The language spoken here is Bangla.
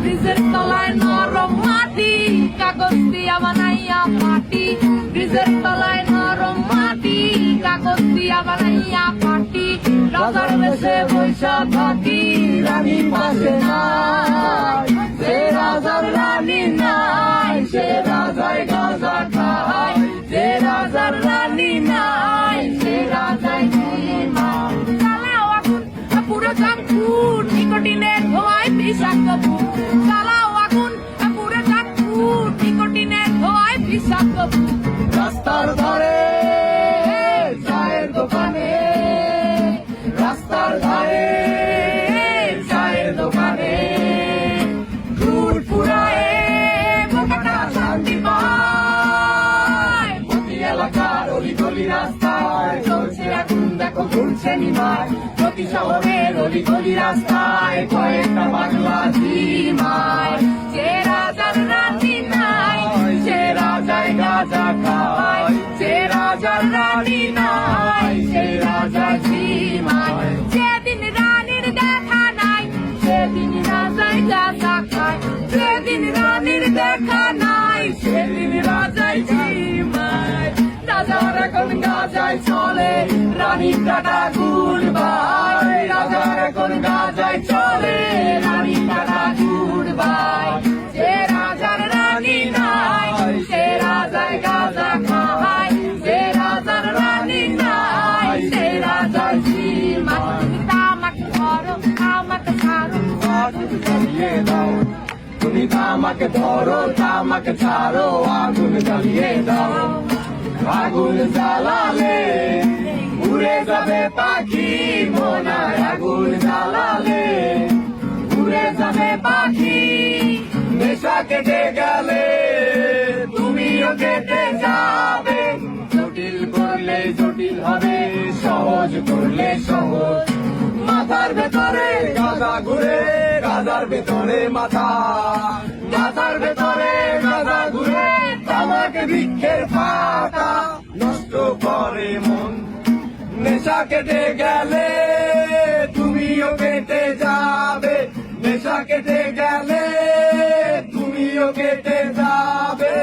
ব্রিজের তলায় নরম মাটি, কাগজ দিয়া বানাইয়া পাটি। ব্রিজের তলায় নরম মাটি, কাগজ দিয়া বানাইয়া পাটি। রাজার বেশে বৈশা থাকি, রানী পাশে নাই। সে রাজার রানী নাই, সে রাজায় গাঁজা খায়। যে রাজার রানী নাই, সে রাজায় ঘুমায়। চালাও আগুন পুরো চাঁদপুর, নিকোটিনের ধোঁয়ায় বিষাক্ত ফুল। চালাও আগুন পুরো চাঁদপুর, নিকোটিনের ধোঁয়ায় বিষাক্ত ফুল। রাস্তার ধারে চায়ের দোকানে, রাস্তার ধারে চায়ের দোকানে ফুট ফুরায়ে বোকাটা শান্তি পায়। প্রতি এলাকার অলি গলি রাস্তায় চলছে আগুন, দেখো ঘুরছে নিমায়। প্রতি শহরের অলি গলি রাস্তায় কয়েকটা বাংলা ঝিমায়। যে রাজার রানী নাই, সে রাজায় গাঁজা খায়। যে রাজার রানী নাই, সে রাজা ঝিমায়। যেদিন রানীর দেখা নাই, সেদিন রাজায় গাঁজা খায়। যেদিন রানীর দেখা নাই, সেদিন রাজায় ঝিমায়। রাজার এখন গাঁজায় চলে, রানীর টাটা গুড়বাই। রাজার এখন গাঁজায় চলে, রানীর টাটা গুড়বাই। যে রাজার রানী নাই, সে রাজায় গাঁজা খায়। যে রাজার রানী নাই, সে রাজায় ঝিমায়। আমাকে ধরো, আমাকে ছাড়ো, আগুন জ্বালিয়ে দাও। তুমি আমাকে ধরো, আমাকে ছাড়ো, আগুন জ্বালিয়ে দাও। আগুন জ্বালালে উড়ে যাবে পাখি মনায়। আগুন জ্বালালে উড়ে যাবে পাখি। নেশা কেটে গেলে তুমিও কেটে যাবে। জটিল করলে জটিল হবে, সহজ করলে সহজ। মাথার ভেতরে গাঁজা ঘুরে, গাঁজার ভেতরে মাথা। মাথার ভেতরে গাঁজা ঘুরে, তামাক বৃক্ষের পাতা নষ্ট করে মন। নেশা কেটে গেলে তুমিও কেটে যাবে। নেশা কেটে গেলে তুমিও কেটে যাবে।